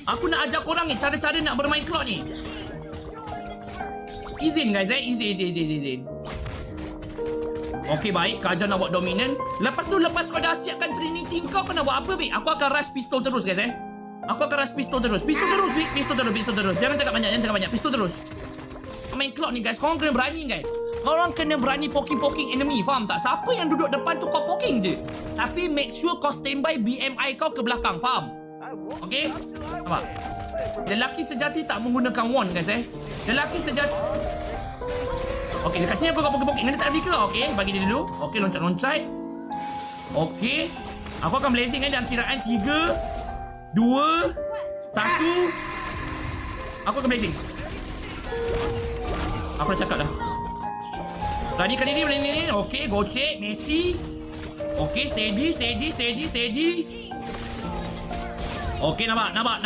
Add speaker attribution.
Speaker 1: Aku nak ajar korang ni cara-cara nak bermain clock ni. Izin guys izin. Okay baik, Kak Ajak nak buat dominant. Lepas kau dah siapkan Trinity kau nak buat apa Vic? Aku akan rush pistol terus guys Aku akan rush pistol terus. Pistol terus Vic, pistol terus. Jangan cakap banyak, pistol terus. Main clock ni guys, korang kena berani guys. Korang kena berani poking enemy, faham tak? Siapa yang duduk depan tu kau poking je. Tapi make sure kau standby BMI kau ke belakang, faham? Okay? Nampak? Lelaki sejati tak menggunakan wand guys Lelaki sejati. Okay, dekat sini aku akan poking. Nanti tak zikir tau, okay? Bagi dia dulu. Okay, loncat. Okay. Aku akan blazing dalam kiraan 3, 2, 1. Aku akan blazing. Aku dah cakap dah. Tadi kali ni. Okay, gocek. Messi. Okay, steady. Okay, nampak.